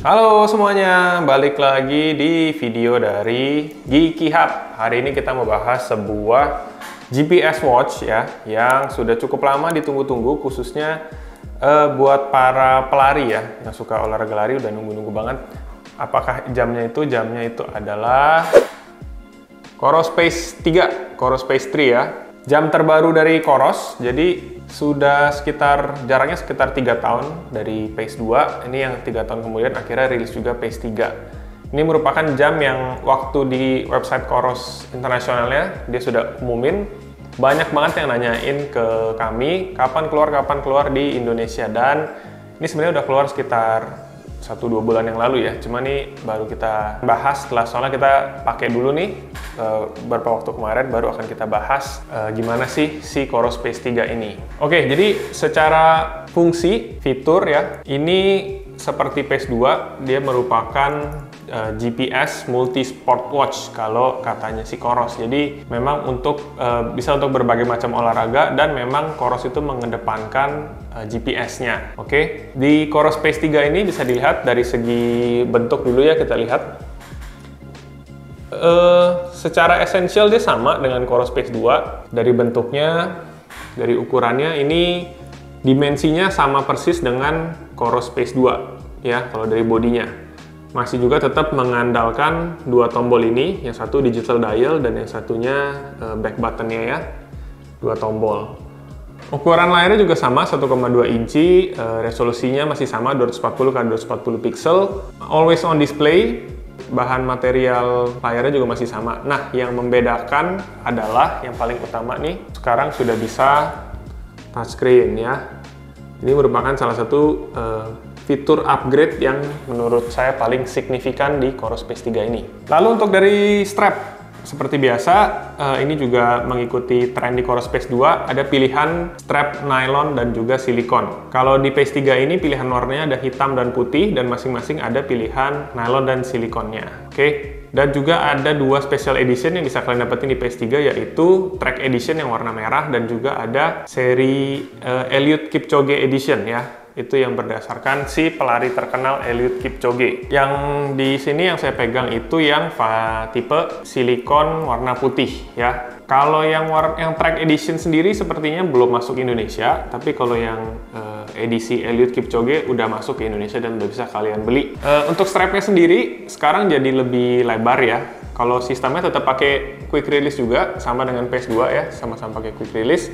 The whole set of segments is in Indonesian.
Halo semuanya, balik lagi di video dari Geeky Hub. Hari ini kita mau bahas sebuah GPS watch ya, yang sudah cukup lama ditunggu-tunggu, khususnya buat para pelari ya, yang suka olahraga lari udah nunggu-nunggu banget. Apakah jamnya itu adalah Coros Pace 3, Coros Pace 3 ya. Jam terbaru dari Coros, jadi sudah jaraknya sekitar 3 tahun dari Pace 2. Ini yang 3 tahun kemudian akhirnya rilis juga Pace 3. Ini merupakan jam yang waktu di website Coros internasionalnya dia sudah umumin. Banyak banget yang nanyain ke kami kapan keluar di Indonesia, dan ini sebenarnya udah keluar sekitar 1-2 bulan yang lalu ya. Cuma nih baru kita bahas soalnya kita pakai dulu nih beberapa waktu kemarin, baru akan kita bahas gimana sih si Coros Pace 3 ini. Oke, jadi secara fungsi, fitur ya, ini seperti Pace 2, dia merupakan GPS multi sport watch kalau katanya si Coros. Jadi memang bisa untuk berbagai macam olahraga, dan memang Coros itu mengedepankan GPS-nya. Oke, di Coros Pace 3 ini bisa dilihat dari segi bentuk dulu ya, kita lihat. Secara esensial dia sama dengan Coros Pace 2. Dari bentuknya, dari ukurannya, ini dimensinya sama persis dengan Coros Pace 2 ya, kalau dari bodinya. Masih juga tetap mengandalkan dua tombol ini, yang satu digital dial dan yang satunya back buttonnya ya, dua tombol. Ukuran layarnya juga sama, 1,2 inci, resolusinya masih sama 240x240 pixel, always on display, bahan material layarnya juga masih sama. Nah, yang membedakan adalah yang paling utama nih, sekarang sudah bisa touchscreen ya. Ini merupakan salah satu fitur upgrade yang menurut saya paling signifikan di Coros Pace 3 ini. Lalu untuk dari strap, seperti biasa, ini juga mengikuti tren di Coros Pace 2, ada pilihan strap nylon dan juga silikon. Kalau di Pace 3 ini pilihan warnanya ada hitam dan putih, dan masing-masing ada pilihan nylon dan silikonnya. Oke. Dan juga ada dua special edition yang bisa kalian dapetin di Pace 3, yaitu Track Edition yang warna merah, dan juga ada seri Eliud Kipchoge Edition ya. Itu yang berdasarkan si pelari terkenal Eliud Kipchoge. Yang di sini yang saya pegang itu yang tipe silikon warna putih ya. Kalau yang Track Edition sendiri sepertinya belum masuk Indonesia, tapi kalau yang edisi Eliud Kipchoge udah masuk ke Indonesia dan udah bisa kalian beli. Untuk strapnya sendiri sekarang jadi lebih lebar ya. Kalau sistemnya tetap pakai quick release juga, sama dengan Pace 2 ya, sama-sama pakai quick release.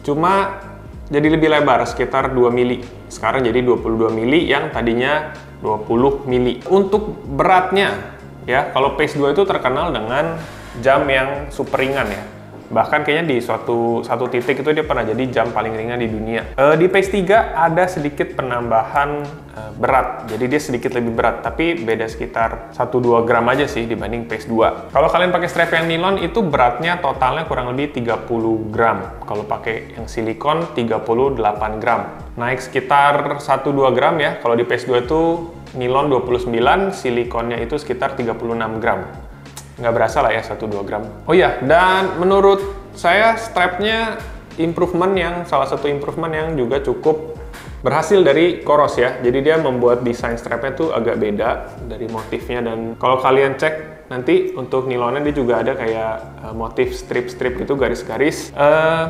Cuma jadi lebih lebar, sekitar 2 mili. Sekarang jadi 22 mili yang tadinya 20 mili. Untuk beratnya ya, kalau Pace 2 itu terkenal dengan jam yang super ringan ya. Bahkan kayaknya di satu titik itu dia pernah jadi jam paling ringan di dunia. Di Pace 3 ada sedikit penambahan berat, jadi dia sedikit lebih berat, tapi beda sekitar 1-2 gram aja sih dibanding Pace 2. Kalau kalian pakai strap yang nilon itu beratnya totalnya kurang lebih 30 gram. Kalau pakai yang silikon 38 gram. Naik sekitar 1-2 gram ya. Kalau di Pace 2 itu nilon 29, silikonnya itu sekitar 36 gram. Nggak berasa lah ya, 1-2 gram. Oh iya, dan menurut saya strapnya salah satu improvement yang juga cukup berhasil dari Coros ya. Jadi dia membuat desain strapnya tuh agak beda dari motifnya, dan kalau kalian cek nanti untuk nilonnya dia juga ada kayak motif strip-strip gitu, garis-garis.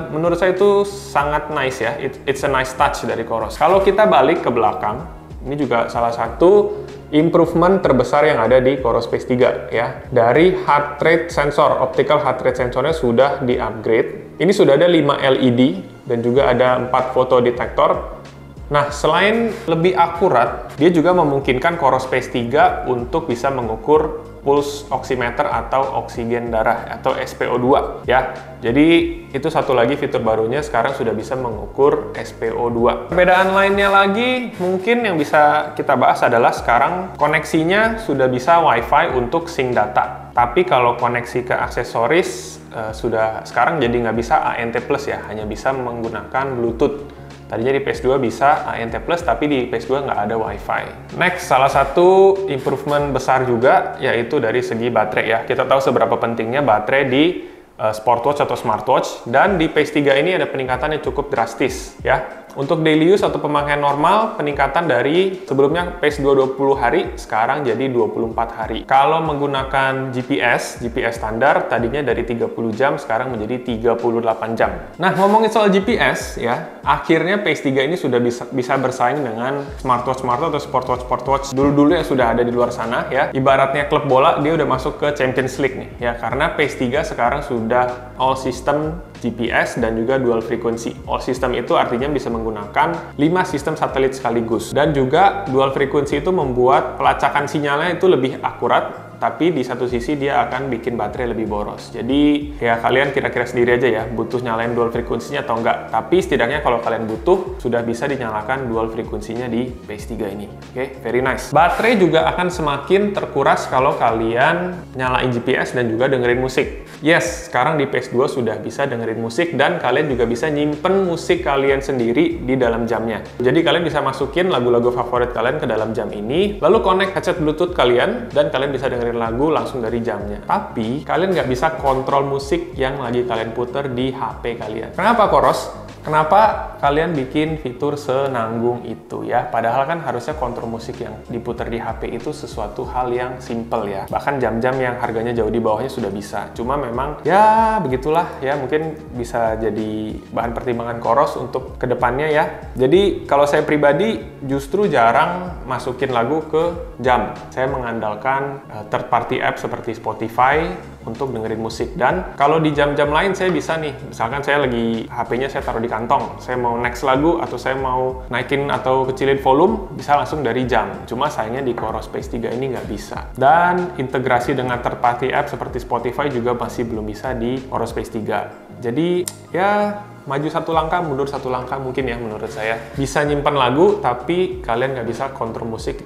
Menurut saya itu sangat nice ya, it's a nice touch dari Coros. Kalau kita balik ke belakang, ini juga salah satu improvement terbesar yang ada di Coros Pace 3 ya. Dari heart rate sensor, optical heart rate sensornya sudah di-upgrade. Ini sudah ada 5 LED dan juga ada 4 foto detektor. Nah, selain lebih akurat, dia juga memungkinkan Coros Pace 3 untuk bisa mengukur pulse oximeter atau oksigen darah atau SpO2 ya. Jadi itu satu lagi fitur barunya, sekarang sudah bisa mengukur SpO2. Perbedaan lainnya lagi mungkin yang bisa kita bahas adalah sekarang koneksinya sudah bisa WiFi untuk sync data. Tapi kalau koneksi ke aksesoris sudah sekarang jadi nggak bisa ANT Plus ya, hanya bisa menggunakan Bluetooth. Tadinya di Pace 2 bisa ANT Plus, tapi di Pace 2 nggak ada Wi-Fi. Next, salah satu improvement besar juga yaitu dari segi baterai ya. Kita tahu seberapa pentingnya baterai di smartwatch atau smartwatch, dan di Pace 3 ini ada peningkatan yang cukup drastis ya. Untuk daily use atau pemakaian normal, peningkatan dari sebelumnya pace 20 hari, sekarang jadi 24 hari. Kalau menggunakan GPS standar, tadinya dari 30 jam, sekarang menjadi 38 jam. Nah, ngomongin soal GPS ya, akhirnya pace 3 ini sudah bisa bersaing dengan smartwatch atau sportwatch dulu yang sudah ada di luar sana ya. Ibaratnya klub bola, dia udah masuk ke Champions League nih ya, karena pace 3 sekarang sudah all system GPS dan juga dual frequency. All system itu artinya bisa menggunakan 5 sistem satelit sekaligus. Dan juga dual frequency itu membuat pelacakan sinyalnya itu lebih akurat, tapi di satu sisi dia akan bikin baterai lebih boros. Jadi ya kalian kira-kira sendiri aja ya, butuh nyalain dual frekuensinya atau enggak. Tapi setidaknya kalau kalian butuh, sudah bisa dinyalakan dual frekuensinya di pace 3 ini. Oke, very nice. Baterai juga akan semakin terkuras kalau kalian nyalain GPS dan juga dengerin musik. Yes, sekarang di pace 2 sudah bisa dengerin musik dan kalian juga bisa nyimpen musik kalian sendiri di dalam jamnya. Jadi kalian bisa masukin lagu-lagu favorit kalian ke dalam jam ini, lalu connect headset Bluetooth kalian, dan kalian bisa dengerin lagu langsung dari jamnya. Tapi kalian nggak bisa kontrol musik yang lagi kalian puter di HP kalian. Kenapa, Koros? Kenapa kalian bikin fitur senanggung itu ya? Padahal kan harusnya kontrol musik yang diputar di HP itu sesuatu hal yang simple ya. Bahkan jam-jam yang harganya jauh di bawahnya sudah bisa. Cuma memang ya begitulah ya, mungkin bisa jadi bahan pertimbangan Koros untuk kedepannya ya. Jadi kalau saya pribadi justru jarang masukin lagu ke jam. Saya mengandalkan third party app seperti Spotify untuk dengerin musik. Dan kalau di jam-jam lain saya bisa nih, misalkan saya lagi HP-nya saya taruh di kantong, saya mau next lagu atau saya mau naikin atau kecilin volume, bisa langsung dari jam. Cuma sayangnya di Coros Pace 3 ini nggak bisa. Dan integrasi dengan third party app seperti Spotify juga masih belum bisa di Coros Pace 3. Jadi ya maju satu langkah, mundur satu langkah mungkin ya menurut saya. Bisa nyimpan lagu, tapi kalian nggak bisa kontrol musik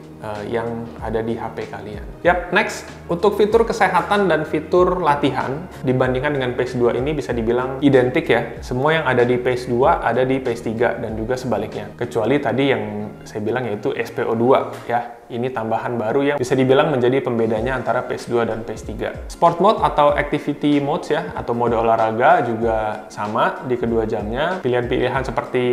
yang ada di HP kalian. Yap, next. Untuk fitur kesehatan dan fitur latihan, dibandingkan dengan Pace 2 ini bisa dibilang identik ya. Semua yang ada di Pace 2 ada di Pace 3 dan juga sebaliknya. Kecuali tadi yang saya bilang yaitu SPO2 ya. Ini tambahan baru yang bisa dibilang menjadi pembedanya antara Pace 2 dan Pace 3. Sport mode atau activity modes ya, atau mode olahraga juga sama di kedua jamnya. Pilihan-pilihan seperti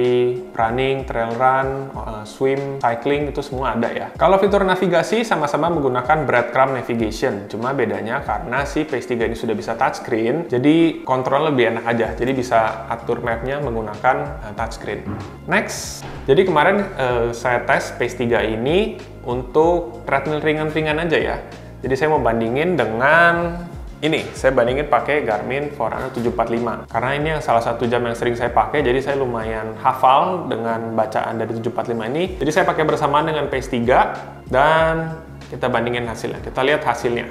running, trail run, swim, cycling itu semua ada ya. Kalau fitur navigasi sama-sama menggunakan breadcrumb navigation. Cuma bedanya karena si Pace 3 ini sudah bisa touchscreen, jadi kontrol lebih enak aja. Jadi bisa atur mapnya menggunakan touchscreen. Next. Jadi kemarin saya tes Pace 3 ini untuk treadmill ringan-ringan aja ya. Jadi saya mau bandingin dengan ini. Saya bandingin pakai Garmin Forerunner 745. Karena ini yang salah satu jam yang sering saya pakai, jadi saya lumayan hafal dengan bacaan dari 745 ini. Jadi saya pakai bersamaan dengan Pace 3 dan kita bandingin hasilnya. Kita lihat hasilnya.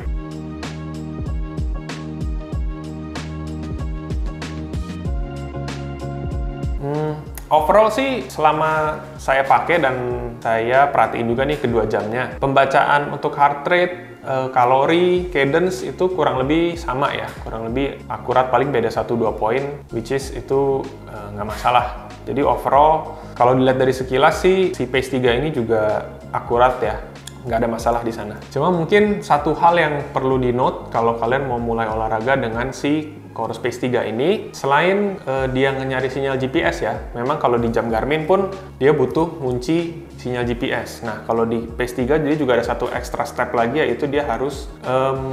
Overall sih selama saya pakai dan saya perhatiin juga nih kedua jamnya, pembacaan untuk heart rate, kalori, cadence itu kurang lebih sama ya, kurang lebih akurat, paling beda 1-2 poin, which is itu nggak masalah. Jadi overall kalau dilihat dari sekilas sih si Pace 3 ini juga akurat ya, nggak ada masalah di sana. Cuma mungkin satu hal yang perlu di note kalau kalian mau mulai olahraga dengan si Coros Pace 3 ini, selain dia nyari sinyal GPS ya, memang kalau di jam Garmin pun dia butuh ngunci sinyal GPS. Nah, kalau di Pace 3 jadi juga ada satu extra step lagi, yaitu dia harus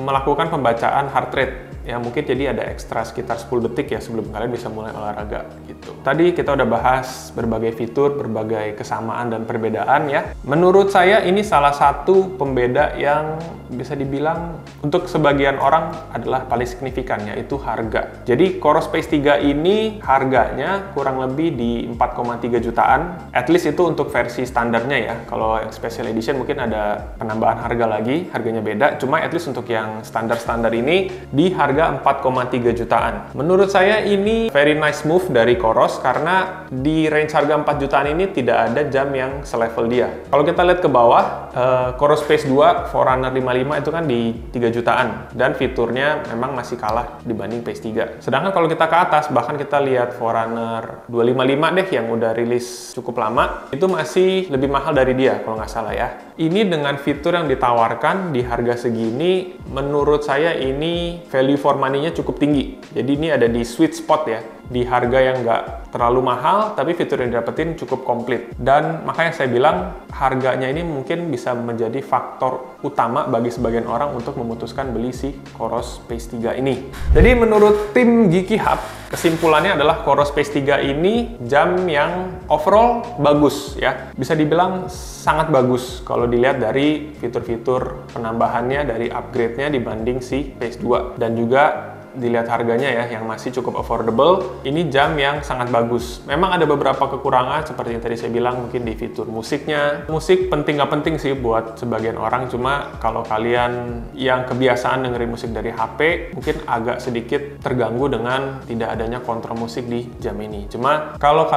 melakukan pembacaan heart rate. Ya mungkin jadi ada ekstra sekitar 10 detik ya sebelum kalian bisa mulai olahraga gitu. Tadi kita udah bahas berbagai fitur, berbagai kesamaan dan perbedaan ya. Menurut saya ini salah satu pembeda yang bisa dibilang untuk sebagian orang adalah paling signifikan, yaitu harga. Jadi Coros Pace 3 ini harganya kurang lebih di 4,3 jutaan. At least itu untuk versi standarnya ya. Kalau yang special edition mungkin ada penambahan harga lagi, harganya beda. Cuma at least untuk yang standar-standar ini di harga 4,3 jutaan. Menurut saya ini very nice move dari Coros karena di range harga 4 jutaan ini tidak ada jam yang selevel dia. Kalau kita lihat ke bawah, Coros Pace 2 Forerunner 55 itu kan di 3 jutaan dan fiturnya memang masih kalah dibanding Pace 3. Sedangkan kalau kita ke atas, bahkan kita lihat Forerunner 255 deh yang udah rilis cukup lama, itu masih lebih mahal dari dia kalau nggak salah ya. Ini dengan fitur yang ditawarkan di harga segini, menurut saya ini value for money-nya cukup tinggi. Jadi ini ada di sweet spot ya. di harga yang nggak terlalu mahal, tapi fitur yang didapetin cukup komplit. Dan makanya saya bilang harganya ini mungkin bisa menjadi faktor utama bagi sebagian orang untuk memutuskan beli si Coros Pace 3 ini. Jadi menurut tim Geeky Hub, kesimpulannya adalah Coros Pace 3 ini jam yang overall bagus ya. Bisa dibilang sangat bagus kalau dilihat dari fitur-fitur penambahannya, dari upgrade-nya dibanding si Pace 2. Dan juga dilihat harganya ya, yang masih cukup affordable, ini jam yang sangat bagus. Memang ada beberapa kekurangan seperti yang tadi saya bilang, mungkin di fitur musiknya. Musik penting nggak penting sih buat sebagian orang, cuma kalau kalian yang kebiasaan dengerin musik dari HP, mungkin agak sedikit terganggu dengan tidak adanya kontrol musik di jam ini. Cuma kalau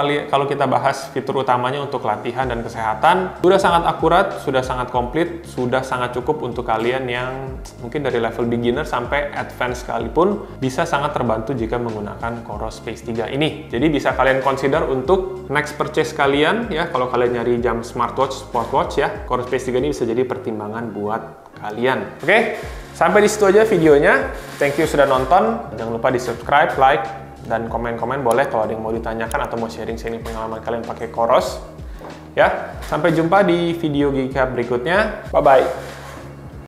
kita bahas fitur utamanya untuk latihan dan kesehatan, sudah sangat akurat, sudah sangat komplit, sudah sangat cukup untuk kalian yang mungkin dari level beginner sampai advance sekalipun bisa sangat terbantu jika menggunakan Coros Pace 3 ini. Jadi bisa kalian consider untuk next purchase kalian ya, kalau kalian nyari jam smartwatch, sportwatch ya, Coros Pace 3 ini bisa jadi pertimbangan buat kalian. Oke, sampai di situ aja videonya. Thank you sudah nonton. Jangan lupa di subscribe, like, dan komen-komen boleh kalau ada yang mau ditanyakan atau mau sharing-sharing pengalaman kalian pakai Coros. Ya, sampai jumpa di video Geeky Hub berikutnya. Bye-bye.